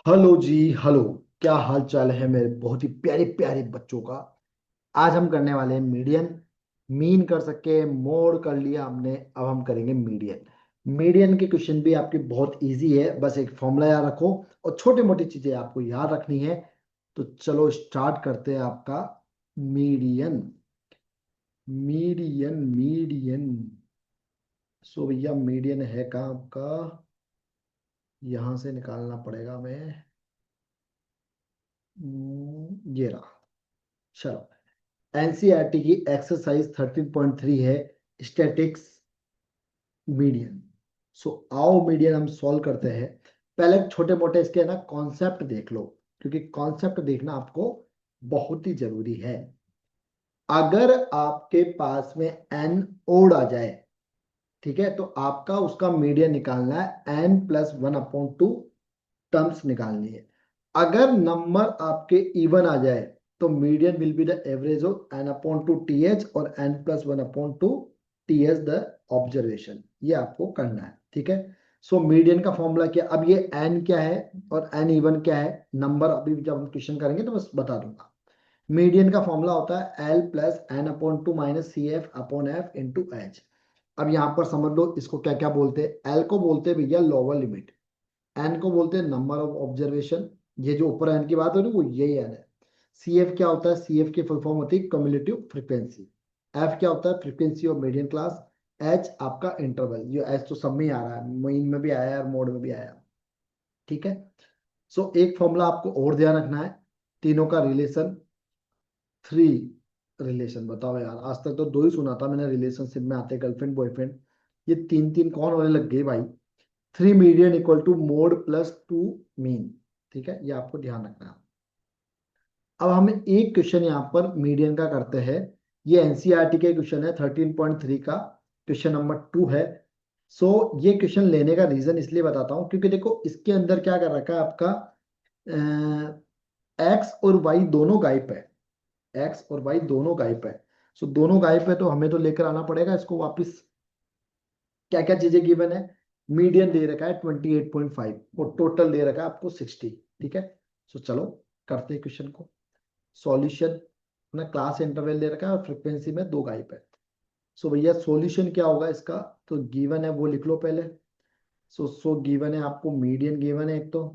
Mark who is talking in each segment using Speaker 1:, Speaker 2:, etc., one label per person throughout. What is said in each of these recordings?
Speaker 1: Hello जी। Hello. क्या हाल चाल है मेरे बहुत ही प्यारे प्यारे बच्चों का। आज हम करने वाले हैं मीडियन। मीन कर सके, मोड कर लिया हमने, अब हम करेंगे मीडियन। मीडियन के क्वेश्चन भी आपके बहुत इजी है, बस एक फॉर्मूला याद रखो और छोटी मोटी चीजें आपको याद रखनी है। तो चलो स्टार्ट करते हैं आपका मीडियन। Median median. सो भैया मीडियन है कहाँ आपका? यहां से निकालना पड़ेगा हमें। ये रहा। चलो, एनसीईआरटी की एक्सरसाइज 13.3 है, स्टैटिक्स मीडियन। सो आओ मीडियन हम सॉल्व करते हैं। पहले छोटे मोटे इसके ना कॉन्सेप्ट देख लो, क्योंकि कॉन्सेप्ट देखना आपको बहुत ही जरूरी है। अगर आपके पास में एन ओड आ जाए, ठीक है, तो आपका उसका मीडियन निकालना है, n+1/2 टर्म्स निकालनी है। अगर नंबर आपके इवन आ जाए तो median will be the average of n/2 th और n+1/2 ts द ऑब्जर्वेशन। ये आपको करना है, ठीक है। सो मीडियन का फॉर्मूला क्या, अब ये n क्या है और n इवन क्या है, नंबर अभी जब हम क्वेश्चन करेंगे तो बस बता दूंगा। मीडियन का फॉर्मूला होता है l+n/2 -cf/f/h। अब यहाँ पर समझ लो इसको क्या क्या बोलते हैं। एल को बोलते हैं भैया लोअर लिमिट, एन को बोलते हैं नंबर ऑफ ऑब्जर्वेशन, ये जो ऊपर एन की बात हो रही है वो यही एन है। सी एफ क्या होता है, सी एफ की फुल फॉर्म होती है कम्युलेटिव फ्रीक्वेंसी। एफ क्या होता है, frequency of median class. H आपका इंटरवल, ये एच तो सब में ही आ रहा है, मीन में भी आया है और मोड में भी आया है, ठीक है। सो एक फॉर्मूला आपको और ध्यान रखना है, तीनों का रिलेशन। थ्री रिलेशन, बताओ यार, आज तक तो दो ही सुना था मैंने रिलेशनशिप में आते, गर्लफ्रेंड बॉयफ्रेंड। ये तीन तीन कौन होने लग गए भाई? Three median equal to mode plus two mean, ठीक है, ये आपको ध्यान रखना है। अब हम एक क्वेश्चन यहाँ पर मीडियन का करते हैं। ये एनसीईआरटी के क्वेश्चन है, 13.3 का क्वेश्चन नंबर 2 है। सो ये क्वेश्चन लेने का रीजन इसलिए बताता हूँ क्योंकि देखो इसके अंदर क्या कर रखा है आपका, एक्स और वाई दोनों गायब है। एक्स और वाई दोनों गायब है। सो दोनों गायब है तो हमें तो लेकर आना पड़ेगा इसको वापस। क्या क्या चीजें गिवन है, मीडियन दे रखा है 28.5 और टोटल दे रखा है आपको 60, ठीक है। सो चलो करते हैं क्वेश्चन को। सॉल्यूशन ना, क्लास इंटरवल दे रखा है और फ्रीक्वेंसी में दो गायब है। सो भैया सॉल्यूशन क्या होगा इसका, तो गिवन है वो लिख लो पहले। सो गिवन है आपको, मीडियन गिवन है एक तो,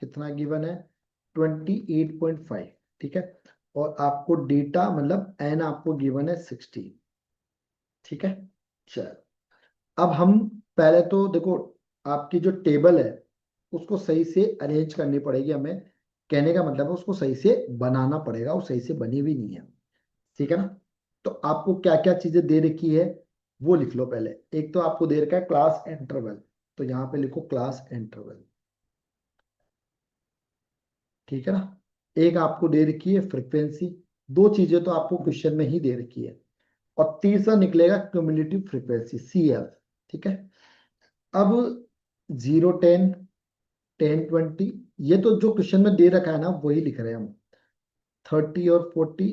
Speaker 1: कितना गिवन है, 28.5, ठीक है। और आपको डेटा मतलब एन आपको गिवन है 60, ठीक है। चलो अब हम पहले तो देखो, आपकी जो टेबल है उसको सही से अरेंज करनी पड़ेगी हमें। कहने का मतलब है उसको सही से बनाना पड़ेगा, वो सही से बनी हुई नहीं है, ठीक है ना। तो आपको क्या क्या चीजें दे रखी है वो लिख लो पहले। एक तो आपको दे रखा है क्लास इंटरवल, तो यहाँ पे लिखो क्लास इंटरवल, ठीक है ना। एक आपको दे रखी है फ्रीक्वेंसी, दो चीजें तो आपको क्वेश्चन में ही दे रखी है। और तीसरा निकलेगा क्यूमुलेटिव फ्रीक्वेंसी, सी एफ, ठीक है। अब 0 10 10 20, ये तो जो क्वेश्चन में दे रखा है ना वही लिख रहे हैं हम। 30 और 40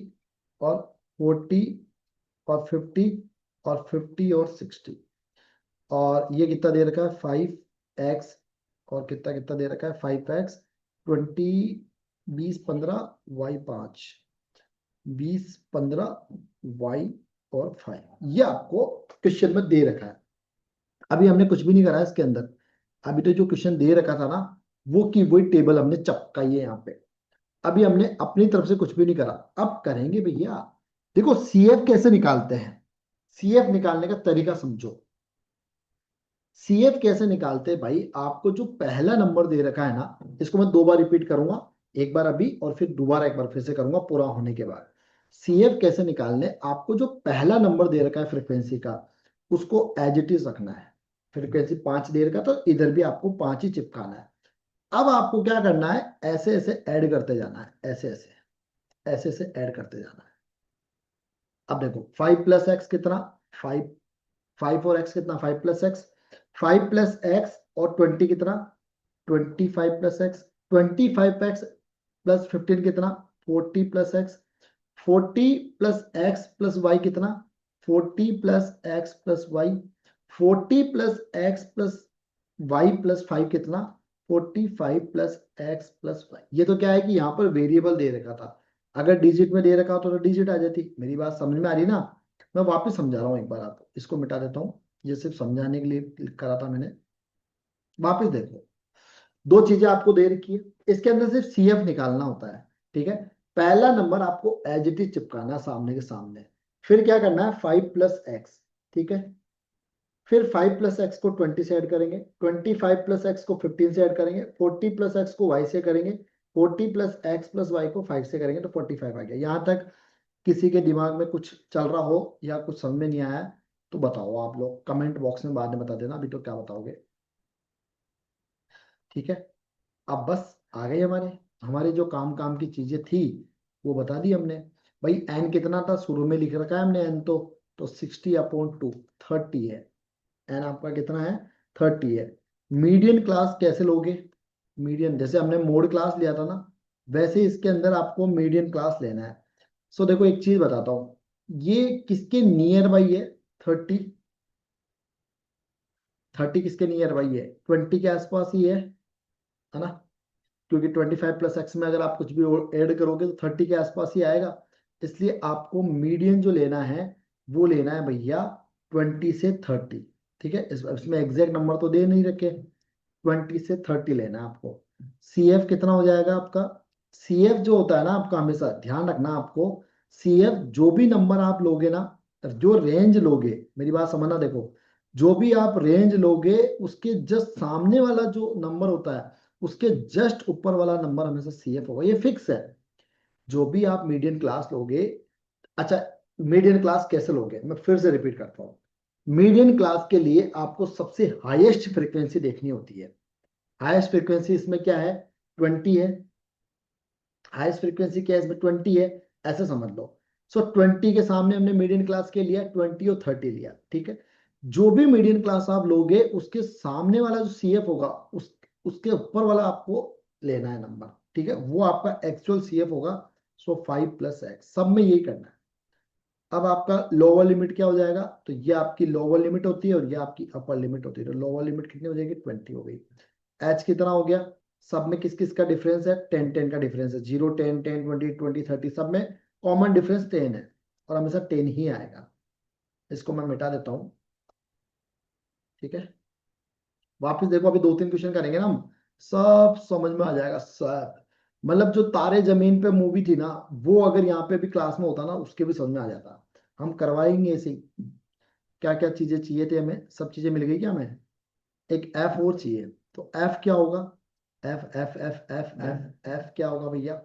Speaker 1: और 40 और 50 और 50 और 60। और ये कितना दे रखा है, 5x, और कितना कितना दे रखा है, 5x, 20, 20 15 y 5, 20 15 y और 5, ये आपको क्वेश्चन में दे रखा है। अभी हमने कुछ भी नहीं करा है इसके अंदर। अभी तो जो क्वेश्चन दे रखा था ना वो की वही टेबल हमने चपकाई है यहाँ पे। अभी हमने अपनी तरफ से कुछ भी नहीं करा, अब करेंगे भैया। देखो सीएफ कैसे निकालते हैं, सीएफ निकालने का तरीका समझो। सीएफ कैसे निकालते हैं भाई, आपको जो पहला नंबर दे रखा है ना, इसको मैं दो बार रिपीट करूंगा, एक बार अभी और फिर दोबारा एक बार फिर से करूंगा पूरा होने के बाद। सीएफ कैसे निकालने, आपको जो पहला नंबर दे रखा है फ्रीक्वेंसी का उसको एज इट इज रखना है। फ्रीक्वेंसी 5 दे रखा तो इधर भी आपको 5 ही चिपकाना है। अब आपको क्या करना है, ऐसे ऐसे ऐड करते जाना है, ऐसे ऐसे ऐसे ऐसे ऐड करते जाना है। अब देखो 5 + x कितना, 5, 5 और x कितना, 5 + x, 5 + x और 20 कितना, 25 + x, 25x + 15 कितना, 40 + x, 40 + x + y कितना, 40 + x + y, 40 + x + y + 5 कितना, 45 प्लस एक्स प्लस वाई। ये तो क्या है कि यहाँ पर वेरिएबल दे रखा था, अगर डिजिट में दे रखा होता तो डिजिट आ जाती। मेरी बात समझ में आ रही ना? मैं वापस समझा रहा हूँ एक बार, आपको इसको मिटा देता हूँ, ये सिर्फ समझाने के लिए करा था मैंने। वापस देखो, दो चीजें आपको दे रखी है, इसके अंदर सिर्फ सीएफ निकालना होता है। ठीक है, पहला नंबर आपको एज इट इज चिपकाना है सामने के सामने। फिर क्या करना है, 5 प्लस एक्स। ठीक है, फिर 5 प्लस एक्स को 20 से ऐड करेंगे, 25 प्लस एक्स को 15 से ऐड करेंगे, 40 प्लस एक्स को वाई से करेंगे, 40 प्लस एक्स प्लस वाई को 5 से करेंगे, तो 45 आ गया। यहां तक किसी के दिमाग में कुछ चल रहा हो या कुछ समझ में नहीं आया है तो बताओ, आप लोग कमेंट बॉक्स में बाद में बता देना, अभी तो क्या बताओगे। ठीक है, अब बस आ गई हमारे हमारे जो काम काम की चीजें थी वो बता दी हमने। भाई एन कितना था, शुरू में लिख रखा है हमने एन, तो 60/2 30 है। एन आपका कितना है, 30 है। मीडियन क्लास कैसे लोगे, मीडियन जैसे हमने मोड क्लास लिया था ना, वैसे इसके अंदर आपको मीडियन क्लास लेना है। सो देखो एक चीज बताता हूँ, ये किसके नियर बाई है, 30। 30 किसके नियर बाई है, 20 के आसपास ही है ना? क्योंकि 25 प्लस एक्स में अगर आप कुछ भी ऐड करोगे तो 30 के आसपास ही आएगा। इसलिए आपको मीडियन जो लेना है वो लेना है भैया 20 से 30। ठीक है, इसमें एग्जैक्ट नंबर तो दे नहीं रखे, 20 से 30 लेना है आपको। सीएफ कितना हो जाएगा आपका, सीएफ जो होता है ना आपका, हमेशा ध्यान रखना आपको, सीएफ जो भी नंबर आप लोगे ना, जो रेंज लोगे, मेरी बात समझना देखो, जो भी आप रेंज लोगे उसके जस्ट सामने वाला जो नंबर होता है उसके जस्ट ऊपर वाला नंबर हमेशा सीएफ होगा, ये फिक्स है। जो भी आप मीडियन क्लास लोगे, अच्छा, मीडियन क्लास कैसे लोगे, मैं फिर से रिपीट करता हूँ। मीडियन क्लास के लिए आपको सबसे हाईएस्ट फ्रीक्वेंसी देखनी होती है। हाईएस्ट फ्रीक्वेंसी इसमें क्या है, 20 है। हाईएस्ट फ्रीक्वेंसी क्या है इसमें, 20 है, ऐसे समझ लो। सो 20 के सामने हमने मीडियन क्लास के लिया 20 और 30 लिया। ठीक है, जो भी मीडियन क्लास आप लोगे उसके सामने वाला जो सीएफ होगा उसके ऊपर वाला आपको लेना है नंबर। ठीक है, वो आपका एक्चुअल सीएफ होगा। सो 5 प्लस एक्स, सब में यही करना है। अब आपका लोअर लिमिट क्या हो जाएगा, तो ये आपकी लोअर लिमिट होती है और ये आपकी अपर लिमिट होती है। तो लोअर लिमिट कितनी हो जाएगी, 20 हो गई। एच कितना हो गया, सब में किस किस का डिफरेंस है, 10 10 का डिफरेंस है, 0 10 10 20 20 30, सब में कॉमन डिफरेंस 10 है और हमेशा 10 ही आएगा। इसको मैं मिटा देता हूँ। ठीक है, वापिस देखो, अभी 2 3 क्वेश्चन करेंगे ना हम, सब समझ में आ जाएगा सब। मतलब जो तारे जमीन पे मूवी थी ना, वो अगर यहाँ पे भी क्लास में होता ना उसके भी समझ में आ जाता। हम करवाएंगे ऐसे ही। क्या क्या चीजें चाहिए थी हमें, सब चीजें मिल गई क्या हमें? एक एफ और चाहिए, तो एफ क्या होगा, F F F F F F क्या होगा भैया?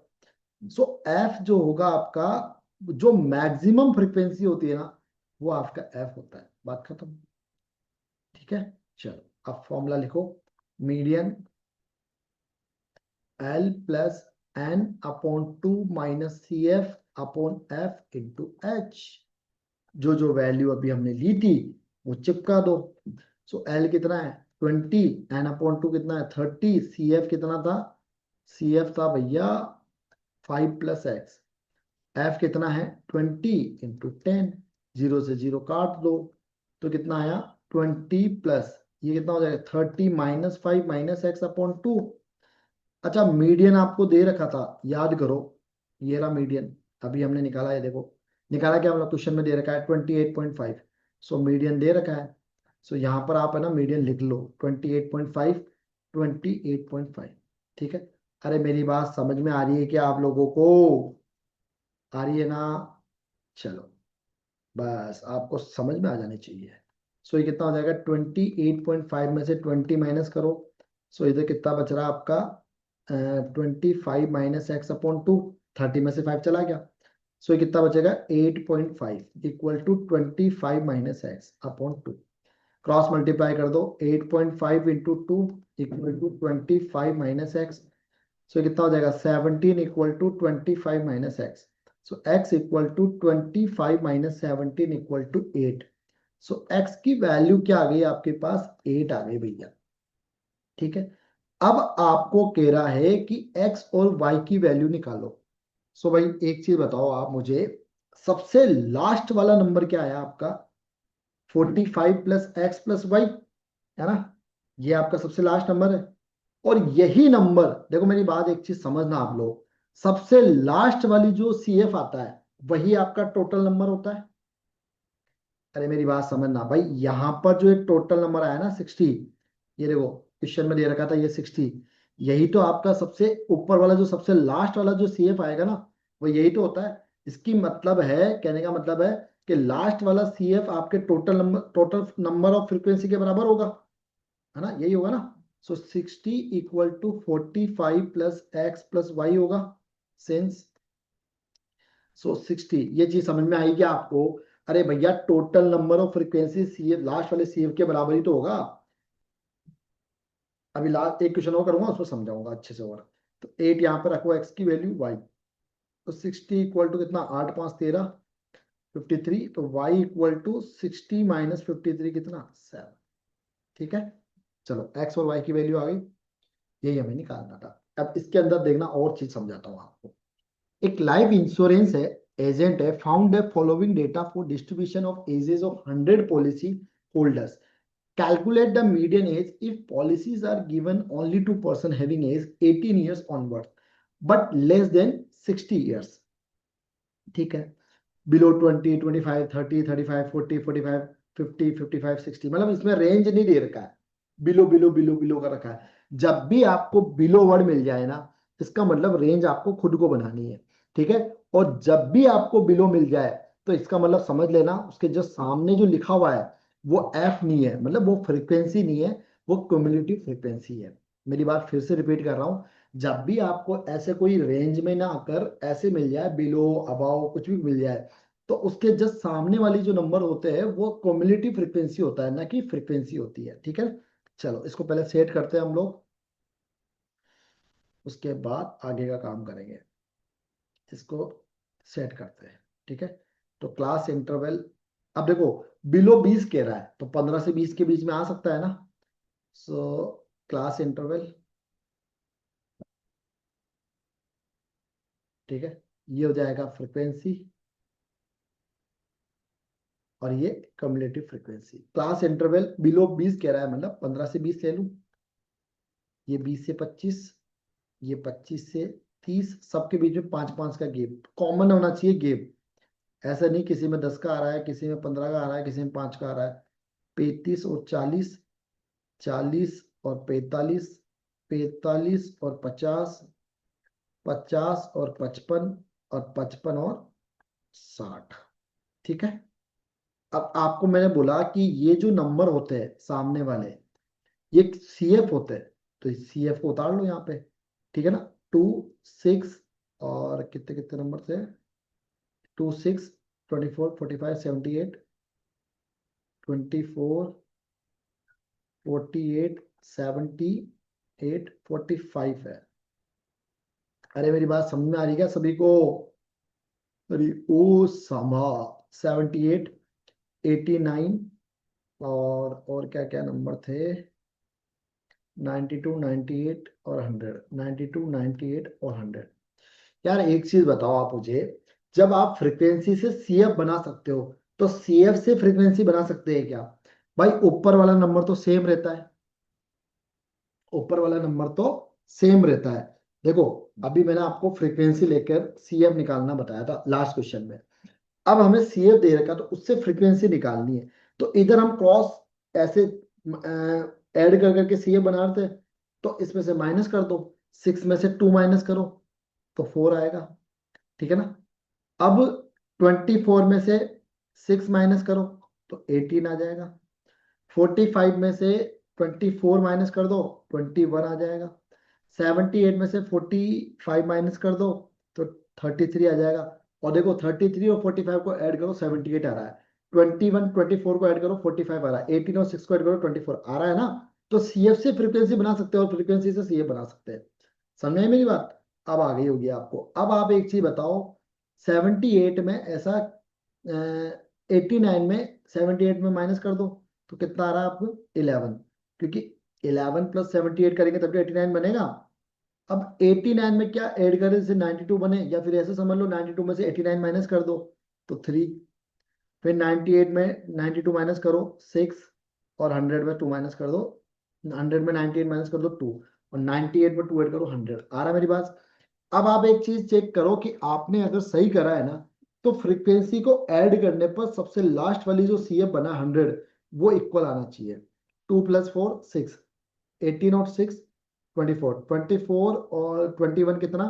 Speaker 1: सो एफ जो होगा आपका, जो मैक्सिमम फ्रीक्वेंसी होती है ना, वो आपका एफ होता है, बात खत्म। ठीक है, चलो अब फॉर्मूला लिखो, median L plus N upon 2 minus C F upon F into H. जो जो वैल्यू अभी हमने ली थी वो चिपका दो। सो एल कितना है, 20, एन अपॉन 2 कितना है, 30, सी एफ कितना था, सी एफ था भैया 5 प्लस एक्स, एफ कितना है 20 × 10, 0 से 0 काट दो, तो कितना आया 20 प्लस, ये कितना हो जाएगा 30 - 5 - x/2। अच्छा, मीडियन आपको दे रखा था, याद करो, ये रहा मीडियन, अभी हमने निकाला है, देखो निकाला क्या, मतलब क्वेश्चन में दे रखा है 28.5। सो मीडियन दे रखा है, सो यहाँ पर आप है ना मीडियन लिख लो 28.5, 28.5। ठीक है, अरे मेरी बात समझ में आ रही है क्या आप लोगों को, आ रही है ना? चलो, बस आपको समझ में आ जानी चाहिए। सो ये कितना हो जाएगा, 28.5 में से 20 माइनस करो। सो इधर कितना बच रहा है आपका, 25 - x/2, 30 में से 5 चला गया। सो ये कितना बचेगा, 8.5 equal to 25 - x/2। Cross multiply कर दो, 8.5 into 2 equal to 25 - x। So कितना हो जाएगा, 17 equal to 25 - x। So x equal to 25 - 17 equal to 8। So x की वैल्यू क्या आ गई आपके पास, 8 आ गई भैया। ठीक है, अब आपको कह रहा है कि x और y की वैल्यू निकालो। सो भाई एक चीज बताओ आप मुझे, सबसे लास्ट वाला नंबर क्या है आपका, 45 प्लस एक्स प्लस वाई, है ना? ये आपका सबसे लास्ट नंबर है। और यही नंबर, देखो मेरी बात एक चीज समझना आप लोग, सबसे लास्ट वाली जो सीएफ आता है वही आपका टोटल नंबर होता है। अरे मेरी बात समझना भाई, यहां पर जो एक टोटल नंबर आया ना 60, ये देखो क्वेश्चन में दे रखा था ये 60, यही तो आपका सबसे ऊपर वाला जो सबसे लास्ट वाला जो सीएफ आएगा ना, वो यही तो होता है। इसकी मतलब है, कहने का मतलब है कि लास्ट वाला सीएफ आपके टोटल नंबर ऑफ फ्रीक्वेंसी के बराबर होगा, है ना, यही होगा ना। So 60 equal to 45 plus x plus y होगा, सेंस। सो 60, ये चीज समझ में आएगी आपको। अरे भैया total number of frequency CF last वाले सीएफ के बराबर ही तो होगा। अभी लास्ट एक क्वेश्चन और करूंगा, उसको समझाऊंगा अच्छे से। और तो 8 यहाँ पे रखो, एक्स की वैल्यू वाई, तो 60 इक्वल टू कितना, 8 5 13, 53, तो वाई इक्वल टू 60 माइनस 53 कितना, 7। ठीक है, चलो एक्स और वाई की वैल्यू आ गई, यही हमें निकालना था। अब इसके अंदर देखना और चीज समझाता हूँ आपको। एक लाइफ इंश्योरेंस है, एजेंट है, found the following data for distribution of ages of 100 policy holders, calculate the median age if policies are given only to person having age 18 years onwards but less than 60 years। ठीक है, below 20 25 30 35 40 45 50 55 60, मतलब इसमें range नहीं दे रखा है, below below below below का रखा है। जब भी आपको बिलो वर्ड मिल जाए ना, इसका मतलब रेंज आपको खुद को बनानी है। ठीक है, और जब भी आपको बिलो मिल जाए, तो इसका मतलब समझ लेना उसके जो सामने जो लिखा हुआ है वो एफ नहीं है, मतलब वो फ्रीक्वेंसी नहीं है, वो क्युमुलेटिव फ्रीक्वेंसी है। मेरी बात फिर से रिपीट कर रहा हूं, जब भी आपको ऐसे कोई रेंज में ना आकर ऐसे मिल जाए, बिलो अबाव कुछ भी मिल जाए, तो उसके जस्ट सामने वाली जो नंबर होते हैं वो क्युमुलेटिव फ्रीक्वेंसी होता है, ना कि फ्रीक्वेंसी होती है। ठीक है, चलो इसको पहले सेट करते हैं हम लोग, उसके बाद आगे का काम करेंगे। इसको सेट करते हैं, ठीक है। तो क्लास इंटरवल, अब देखो बिलो 20 कह रहा है, तो 15 से 20 के बीच में आ सकता है ना। सो क्लास इंटरवल, ठीक है, ये हो जाएगा फ्रीक्वेंसी, और ये cumulative frequency. Class interval below 20 कह रहा है, मतलब 15 से 20 ले लूं, ये 20 से 25, ये 25 से 30, सबके बीच में 5 5 का गैप कॉमन होना चाहिए गैप। ऐसा नहीं किसी में 10 का आ रहा है, किसी में 15 का आ रहा है, किसी में 5 का आ रहा है। 35 और 40, 40 और 45, 45 और 50, 50 और 55, और 55 और 60। ठीक है, अब आपको मैंने बोला कि ये जो नंबर होते हैं सामने वाले, ये सीएफ होते हैं, तो सीएफ को उतार लो यहाँ पे। ठीक है ना, 2 6, और कितने कितने नंबर थे, 2 6 24 45 78 24 48 78 45 है। अरे मेरी बात समझ में आ रही है क्या सभी को? अरे ओ समा, 78 89, और क्या क्या नंबर थे, 92 98 और 100, 92 98 और 100। यार एक चीज बताओ आप मुझे, जब आप फ्रीक्वेंसी से सीएफ बना सकते हो, तो सीएफ से फ्रीक्वेंसी बना सकते हैं क्या? भाई ऊपर वाला नंबर तो सेम रहता है, ऊपर वाला नंबर तो सेम रहता है। देखो अभी मैंने आपको फ्रीक्वेंसी लेकर सीएफ निकालना बताया था लास्ट क्वेश्चन में। अब हमें सीएफ दे रखा, तो उससे फ्रीक्वेंसी निकालनी है, तो इधर हम क्रॉस ऐसे ऐड कर करके सीएफ बना रहे थे, तो इसमें से माइनस कर दो, 6 में से 2 माइनस करो तो 4 आएगा। ठीक है ना, अब 24 में से 6 माइनस करो तो 18 आ जाएगा। 45 में से 24 माइनस कर दो, 21 आ जाएगा। 78 में से 45 माइनस कर दो तो 33 आ जाएगा। और देखो 33 और 45 को ऐड करो, 78 आ रहा है। 21 24 को ऐड करो, 45 आ रहा है। 18 और 6 को ऐड करो, 24 आ रहा है ना। तो सीएफ से फ्रीक्वेंसी बना सकते हो, और फ्रीक्वेंसी से सीएफ बना सकते हैं। समझ में मेरी बात? अब आ गई होगी आपको। अब आप एक चीज बताओ, 78 में ऐसा, 89 में 78 में माइनस कर दो, तो कितना आ रहा है आपको, 11, क्योंकि 11 प्लस 78 करेंगे तब तो 89 बनेगा। अब 89 में क्या ऐड करें जैसे 92 बने, या फिर ऐसे समझ लो 92 में से 89 माइनस कर दो तो 3, फिर 98 में 92 माइनस करो 6, और 100 में 2 माइनस कर दो, 100 में 98 माइनस कर दो 2, और 98 में 2 ऐड करो 100। आ रहा है मेरी बात? अब आप एक चीज चेक करो कि आपने अगर सही करा है ना, तो फ्रीक्वेंसी को ऐड करने पर सबसे लास्ट वाली जो सी एफ बना 100, वो इक्वल आना चाहिए। 2 + 4 6, 18 और 6 24, 24 और 21 कितना,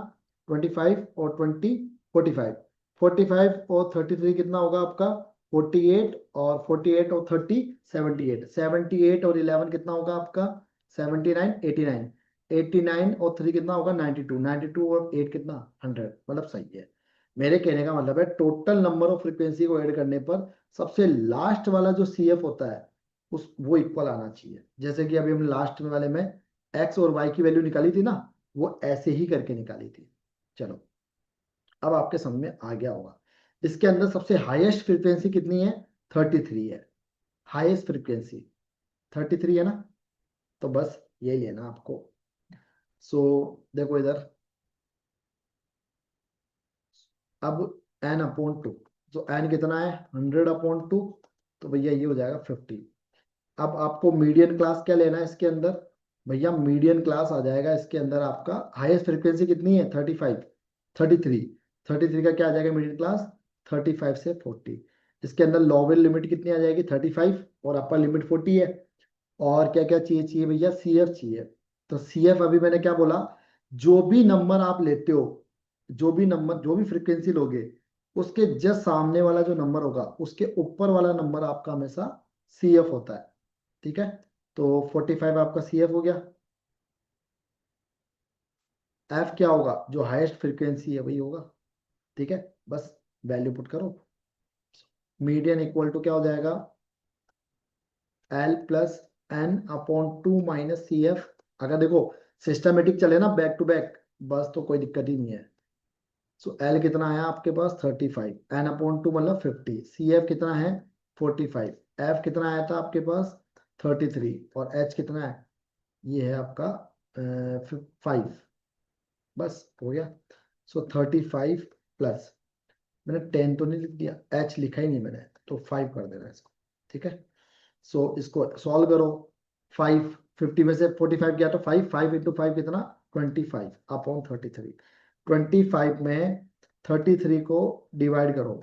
Speaker 1: 25 और 20 45, 45 और 33 कितना होगा आपका, 48, और 48 और 30 78, 78 और 11 कितना होगा आपका, 79 89, 89 और 3 कितना होगा, 92, 92 और 8 कितना, 100। मतलब सही है। मेरे कहने का मतलब है टोटल नंबर ऑफ फ्रीक्वेंसी को ऐड करने पर सबसे लास्ट वाला जो सी एफ होता है उस वो इक्वल आना चाहिए। जैसे कि अभी हम लास्ट में वाले में एक्स और वाई की वैल्यू निकाली थी ना, वो ऐसे ही करके निकाली थी। चलो, अब आपके समझ में आ गया होगा। इसके अंदर सबसे हाईएस्ट फ्रीक्वेंसी कितनी है, 33 है। हाईएस्ट फ्रीक्वेंसी 33 है ना, तो बस यही लेना आपको। सो देखो इधर, अब n/2, तो n कितना है, 100/2, तो भैया ये हो जाएगा 50। अब आपको मीडियन क्लास क्या लेना है इसके अंदर, भैया मीडियन क्लास आ जाएगा इसके अंदर आपका। हाईएस्ट फ्रीक्वेंसी कितनी है, 35, 33, 33 का क्या आ जाएगा मीडियन क्लास, 35 से 40। इसके अंदर लोअर लिमिट कितनी आ जाएगी, 35, और अपर लिमिट 40 है। और क्या क्या चाहिए, चाहिए भैया सी एफ चाहिए। तो सी एफ अभी मैंने क्या बोला, जो भी नंबर आप लेते हो, जो भी नंबर, जो भी फ्रीक्वेंसी लोगे, उसके जस्ट सामने वाला जो नंबर होगा उसके ऊपर वाला नंबर आपका हमेशा सी एफ होता है। ठीक है, तो 45 आपका सी एफ हो गया। एफ क्या होगा, जो हाईएस्ट फ्रीक्वेंसी है वही होगा। ठीक है, बस वैल्यू पुट करो। मीडियन इक्वल टू क्या हो जाएगा, L + N/2 - CF। अगर देखो सिस्टमेटिक चले ना बैक टू बैक, बस तो कोई दिक्कत ही नहीं है। सो एल कितना है आपके पास, 35, n/2 मतलब 50, सी एफ कितना है, 45, एफ कितना आया था आपके पास, 33, और एच कितना है, ये है आपका 5। बस हो गया। सो 35 प्लस, मैंने 10 तो नहीं लिख दिया, एच लिखा ही नहीं मैंने, तो 5 कर देना इसको। ठीक है, सो इसको सॉल्व करो। 5, 50 में से 45 गया तो 5, 5 × 5 कितना, 25/33। 25 में 33 को डिवाइड करो,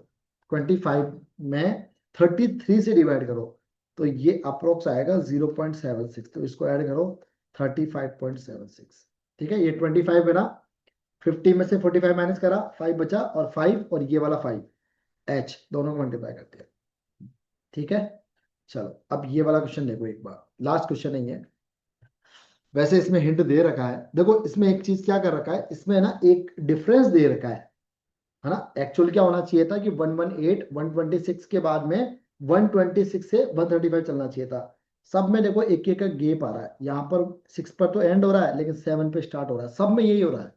Speaker 1: 25 में 33 से डिवाइड करो, तो ये अप्रोक्स आएगा 0.76। तो इसको ऐड करो, 35.76। ठीक है, ये 25 है ना, 50 में से 45 माइनस करा, 5 बचा, और 5 और ये वाला 5, एच दोनों को मल्टीप्लाई करते हैं। ठीक है, चलो अब ये वाला क्वेश्चन देखो एक बार, लास्ट क्वेश्चन नहीं है। वैसे इसमें हिंट दे रखा है, देखो इसमें एक चीज क्या कर रखा है, इसमें ना एक डिफरेंस दे रखा है ना। एक्चुअल क्या होना चाहिए था कि 118 126 के बाद में 126 से 135 चलना चाहिए था। सब में देखो एक एक का गेप आ रहा है, यहाँ पर 6 पर तो एंड हो रहा है, लेकिन 7 पे स्टार्ट हो रहा है। सब में यही हो रहा है,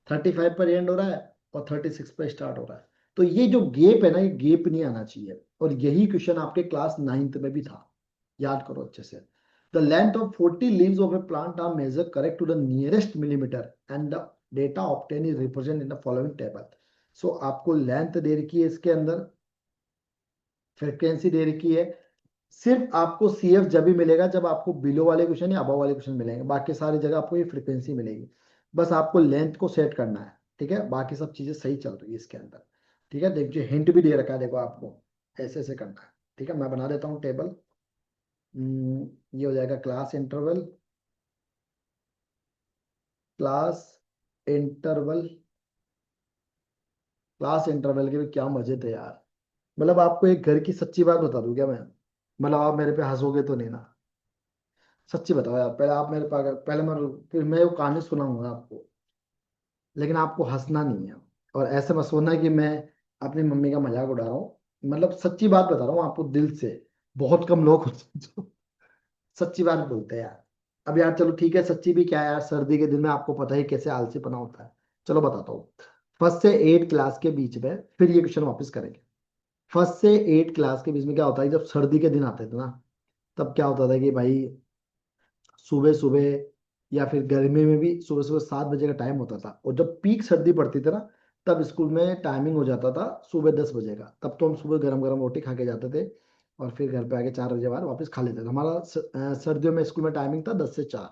Speaker 1: 35 पर एंड हो रहा है और 36 पे स्टार्ट हो रहा है। तो ये जो गेप है ना, ये गेप नहीं आना चाहिए। और यही क्वेश्चन आपके क्लास 9th में भी था, याद करो अच्छे से। The length of 40 leaves of a plant are measured correct to the nearest millimeter and the data obtained is represented in the following table. So आपको लेंथ दे रखी है, इसके अंदर फ्रीक्वेंसी दे रखी है। सिर्फ आपको सी एफ जब भी मिलेगा जब आपको बिलो वाले क्वेश्चन या अबव वाले क्वेश्चन मिलेंगे, बाकी सारी जगह आपको ये फ्रीक्वेंसी मिलेगी। बस आपको लेंथ को सेट करना है। ठीक है, बाकी सब चीजें सही चल रही है इसके अंदर। ठीक है, देखिए हिंट भी दे रखा है, देखो आपको ऐसे ऐसे करना है। ठीक है, मैं बना देता हूँ टेबल। ये हो जाएगा class interval, class interval. Class interval के भी क्या मजे थे यार। मतलब आपको एक घर की सच्ची बात बता दूं क्या मैं, मतलब आप मेरे पे हंसोगे तो नहीं ना, सच्ची बताओ यार। पहले आप मेरे पास, पहले मैं, फिर मैं वो कहानी सुनाऊंगा आपको, लेकिन आपको हंसना नहीं है। और ऐसे मत सोचना कि मैं अपनी मम्मी का मजाक उड़ा रहा हूँ, मतलब सच्ची बात बता रहा हूँ आपको दिल से। बहुत कम लोग होते हैं जो सच्ची बात बोलते हैं यार। अब यार चलो ठीक है, सच्ची भी क्या है यार, सर्दी के दिन में आपको पता ही कैसे आलसीपना होता है। चलो बताता हूँ। फर्स्ट से 8 क्लास के बीच में, फिर ये क्वेश्चन वापस करेंगे। फर्स्ट से 8 क्लास के बीच में क्या होता है, जब सर्दी के दिन आते थे ना, तब क्या होता था कि भाई सुबह सुबह या फिर गर्मी में भी सुबह सुबह 7 बजे का टाइम होता था। और जब पीक सर्दी पड़ती थी ना, तब स्कूल में टाइमिंग हो जाता था सुबह 10 बजे का। तब तो हम सुबह गरम गरम रोटी खा के जाते थे, और फिर घर पे आके 4 बजे बाद वापस खा लेते थे। हमारा सर्दियों में स्कूल में टाइमिंग था 10 से 4।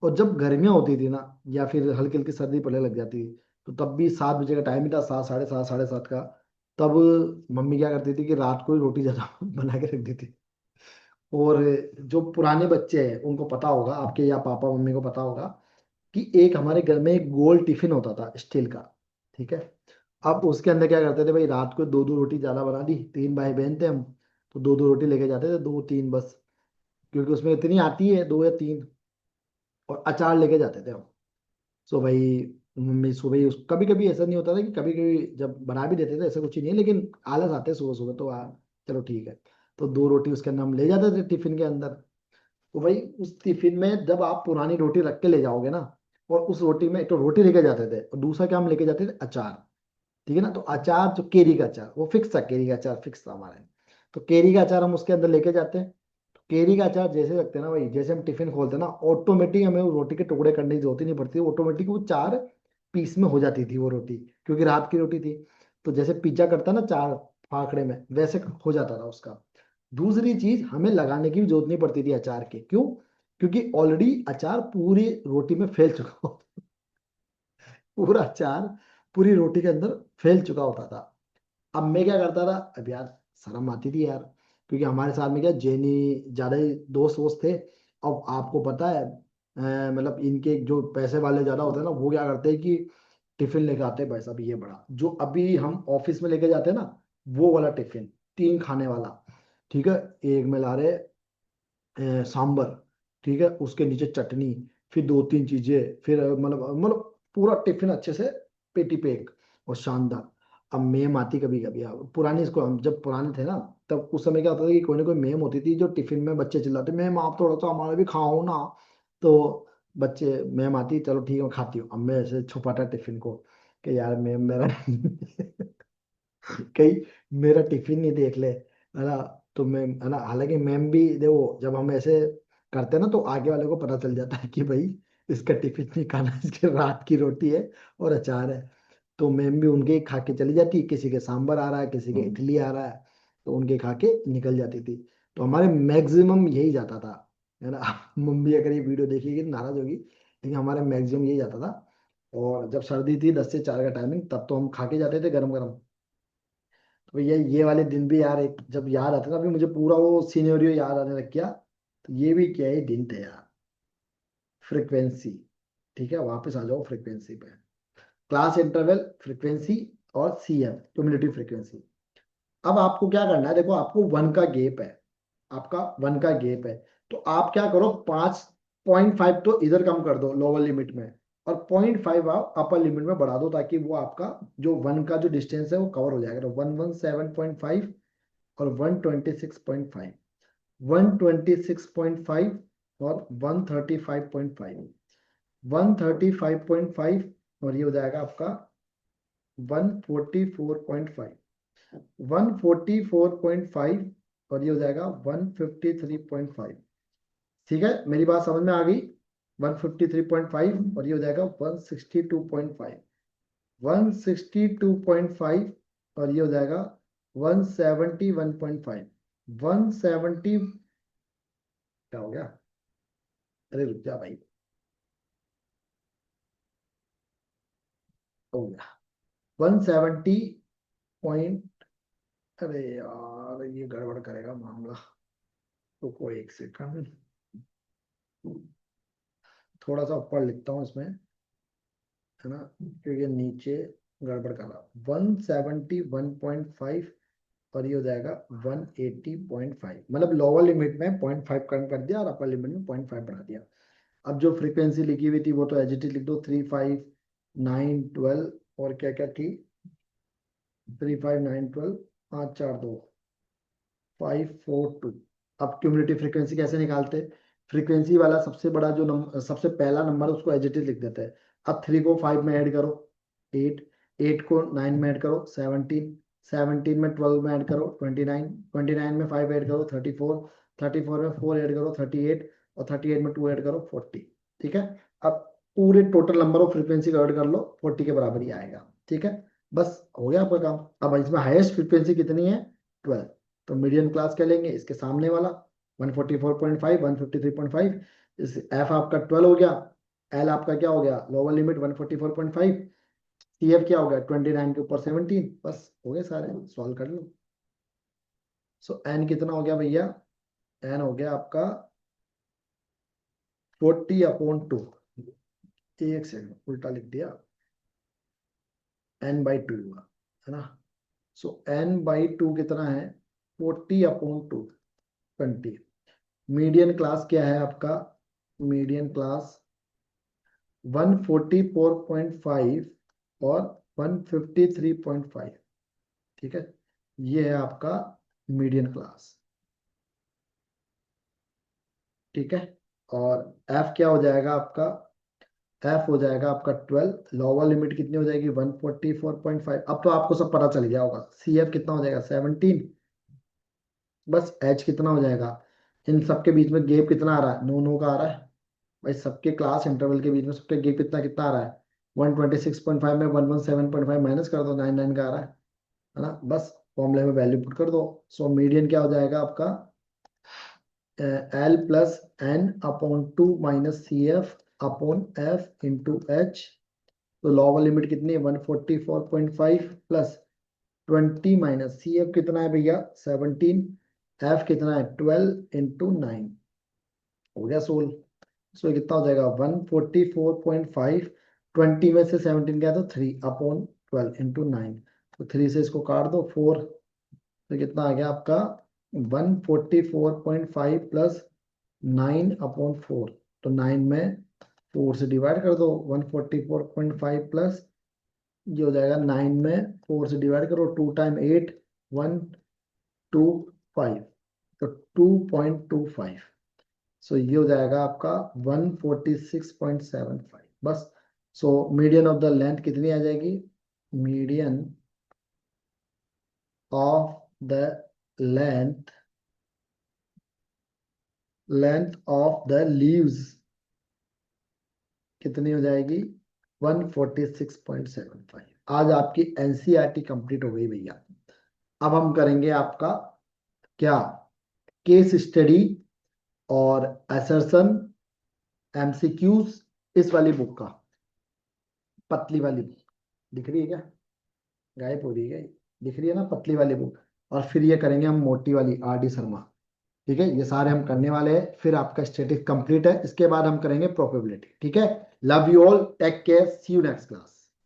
Speaker 1: और जब गर्मियां होती थी ना, या फिर हल्की हल्की सर्दी पड़ने लग जाती थी, तो तब भी 7 बजे का टाइम ही था, 7, साढ़े 7, साढ़े 7 का। तब मम्मी क्या करती थी कि रात को ही रोटी ज्यादा बना के रख देती। और जो पुराने बच्चे हैं उनको पता होगा, आपके या पापा मम्मी को पता होगा, कि एक हमारे घर में एक गोल टिफिन होता था स्टील का। ठीक है। अब उसके अंदर क्या करते थे भाई, रात को दो दो रोटी ज्यादा बना दी, 3 भाई बहन थे हम, तो दो दो रोटी लेके जाते थे, 2 3 बस, क्योंकि उसमें इतनी आती है, 2 या 3। और अचार लेके जाते थे हम। सो भाई, मम्मी सुबह ही कभी कभी ऐसा नहीं होता था, कि कभी कभी जब बना भी देते थे, ऐसा कुछ ही नहीं है, लेकिन आलस आते सुबह सुबह, तो चलो ठीक है। तो 2 रोटी उसके अंदर हम ले जाते थे टिफिन के अंदर। तो भाई उस टिफिन में जब आप पुरानी रोटी रख के ले जाओगे ना, और उस रोटी में एक तो रोटी लेके जाते थे, और दूसरा क्या हम लेके जाते थे, अचार। ठीक है ना। तो अचार जो केरी का अचार, वो फिक्स था, केरी का अचार फिक्स था हमारे। तो केरी का अचार हम उसके अंदर लेके जाते हैं। तो केरी का अचार जैसे रखते हैं ना भाई, जैसे हम टिफिन खोलते हैं ना, ऑटोमेटिक हमें वो रोटी के टुकड़े करने की जरूरत ही नहीं पड़ती, ऑटोमेटिक वो 4 पीस में हो जाती थी वो रोटी, क्योंकि रात की रोटी थी। तो जैसे पिज्जा करता ना 4 फाकड़े में, वैसे हो जाता था उसका। दूसरी चीज, हमें लगाने की भी जरूरत नहीं पड़ती थी अचार के, क्यों? क्योंकि ऑलरेडी अचार पूरी रोटी में फैल चुका होता, पूरा अचार पूरी रोटी के अंदर फैल चुका होता था। अब मैं क्या करता था, अब यार शर्म आती थी यार, क्योंकि हमारे साथ में क्या जैनी ज्यादा ही दोस्त वोस्त थे। अब आपको पता है, मतलब इनके जो पैसे वाले ज्यादा होते हैं ना, वो क्या करते हैं कि टिफिन लेके आते हैं भाई साहब, ये बड़ा जो अभी हम ऑफिस में लेके जाते हैं ना, वो वाला टिफिन, 3 खाने वाला। ठीक है। एक में ला रहे सांबर। ठीक है, उसके नीचे चटनी, फिर 2 3 चीजें, फिर मतलब पूरा टिफिन अच्छे से, पेटी पेक और शानदार। अब मेम आती कभी कभी, अब पुरानी, इसको हम जब पुराने थे ना, तब उस समय क्या होता था कि कोई ना कोई मेम होती थी, जो टिफिन में बच्चे चिल्लाते, मैम आप थोड़ा सा हमारा भी खाओ ना। तो बच्चे, मैम आती, चलो ठीक है मैं खाती हूँ। अब मैं ऐसे छुपाता टिफिन को, कि यार मैम मेरा कहीं मेरा टिफिन नहीं देख ले, है ना। तो मैं, है ना, हालांकि मैम भी देखो, जब हम ऐसे करते हैं ना, तो आगे वाले को पता चल जाता है कि भाई इसका टिफिन नहीं खाना, इसके रात की रोटी है और अचार है। तो मैम भी उनके खा के चली जाती, किसी के सांबर आ रहा है, किसी के इडली आ रहा है, तो उनके खा के निकल जाती थी। तो हमारे मैक्सिमम यही जाता था, है ना। मम्मी अगर ये वीडियो देखेगी तो नाराज होगी, लेकिन हमारे मैक्सिमम यही जाता था। और जब सर्दी थी, 10 से 4 का टाइमिंग, तब तो हम खा के जाते थे गरम गरम। तो ये वाले दिन भी यार, एक जब याद आता ना, अभी मुझे पूरा वो सिनेरियो याद आने लग गया। तो ये भी क्या ही दिन थे यार। फ्रीक्वेंसी, ठीक है, वापस आ जाओ फ्रीक्वेंसी पे। क्लास इंटरवल फ्रीक्वेंसी, और सीएम क्यूमुलेटिव फ्रीक्वेंसी। अब आपको क्या करना है, देखो आपको 1 का गैप है, आपका 1 का गैप है। तो आप क्या करो, 5.5 तो इधर कम कर दो लोअर लिमिट में, और 0.5 आप अपर लिमिट में बढ़ा दो, ताकि वो आपका जो 1 का जो डिस्टेंस है वो कवर हो जाएगा। तो 117.5 और 126.5, 126.5 और 135.5, 135.5, और ये हो जाएगा आपका 144.5, 144.5, और ये हो जाएगा 153.5। ठीक है, मेरी बात समझ में आ गई। 153.5, और ये हो जाएगा 162.5, 162.5, और ये हो जाएगा 171.5, 170, क्या हो गया, अरे रुक जा भाई, हो गया 170 पॉइंट। अरे यार ये गड़बड़ करेगा मामला, रुको 1 सेकंड, थोड़ा सा ऊपर लिखता हूँ इसमें, है ना, क्योंकि नीचे गड़बड़ कर रहा। 171.5, और ये हो जाएगा 180.5, मतलब लोअर लिमिट में 0.5 कम कर दिया, और अपर लिमिट में 0.5 बढ़ा दिया। अब जो फ्रीक्वेंसी लिखी हुई थी वो तो एज इट इज लिख दो, 35912, और क्या क्या थी, 35912, 542, 542। अब क्यूमुलेटिव फ्रीक्वेंसी कैसे निकालते? फ्रीक्वेंसी वाला सबसे बड़ा जो नंबर, सबसे पहला नंबर, उसको एज इट इज लिख देते हैं। अब 3 को 5 में ऐड करो, 8, 8 को 9 में ऐड करो, 17, 17 में 12 में ऐड करो, 29, 29 में 5 ऐड करो, 34, 34 में 4 ऐड करो, 38, और 38 में 2 ऐड करो, 40। ठीक है। अब पूरे टोटल नंबर ऑफ फ्रीक्वेंसी का ऐड कर लो, 40 के बराबर ही आएगा। ठीक है, बस हो गया आपका काम। अब इसमें हाईएस्ट फ्रीक्वेंसी कितनी है? 12। तो मीडियन क्लास क्या लेंगे, इसके सामने वाला 144.5, 153.5, इस एफ आपका 12 हो गया, एल आपका क्या हो गया, लोअर लिमिट 144.5, सी एफ क्या हो गया 29 के ऊपर 17, बस हो गए सारे, सॉल्व कर लो। सो एन कितना हो गया भैया, एन हो गया आपका 40/2, एक सेकंड उल्टा लिख दिया, n/2 हुआ, है ना। सो n/2 कितना है, 40/2, 20। मीडियन क्लास क्या है आपका, मीडियन क्लास 144.5 और 153.5, ठीक है, ये है आपका मीडियन क्लास, ठीक है। और एफ क्या हो जाएगा आपका, एफ हो जाएगा आपका 12, लोअर लिमिट कितनी हो जाएगी 144.5, अब तो आपको सब पता चल गया होगा। सी एफ कितना हो जाएगा 17, बस एच कितना हो जाएगा, इन सबके बीच में गैप कितना आ रहा है, नो नो का आ रहा है भाई, सबके क्लास इंटरवल के बीच में सबके गैप कितना कितना आ रहा है, 126.5 में 117.5 माइनस कर दो, 99 का आ रहा है ना, बस फॉर्मूले में वैल्यू पुट कर दो। सो मीडियन क्या हो जाएगा आपका, L plus n/2 minus C F upon F into H, तो लोअर लिमिट कितनी है 144.5 प्लस 20 माइनस सी एफ कितना है भैया 17, एफ कितना है 12 × 9, हो गया सोल्व। सो कितना हो जाएगा 144.5, 20 में से 17 गया तो 3/12 × 9, तो 3 से इसको काट दो 4, तो कितना आ गया आपका 144.5 प्लस 9/4, तो 9 में 4 से डिवाइड कर दो, 144.5 प्लस ये हो जाएगा 9 में 4 से डिवाइड करो, 2 × 8 125, तो 2.25, सो ये हो जाएगा आपका 146.75, बस। So median of the length कितनी आ जाएगी, median of the length, length of the leaves कितनी हो जाएगी 146.75। आज आपकी एनसीईआरटी कंप्लीट हो गई भैया। अब हम करेंगे आपका क्या, केस स्टडी और असर्शन, एमसीक्यूज, इस वाली बुक का, पतली वाली बुक दिख रही है क्या, गायब हो रही है क्या? दिख रही है ना पतली वाली बुक, और फिर ये करेंगे हम मोटी वाली आर डी शर्मा, ठीक है, ये सारे हम करने वाले हैं, फिर आपका स्टैटिक कंप्लीट है, इसके बाद हम करेंगे प्रोबेबिलिटी, ठीक है। Love you all, take care, see you next class.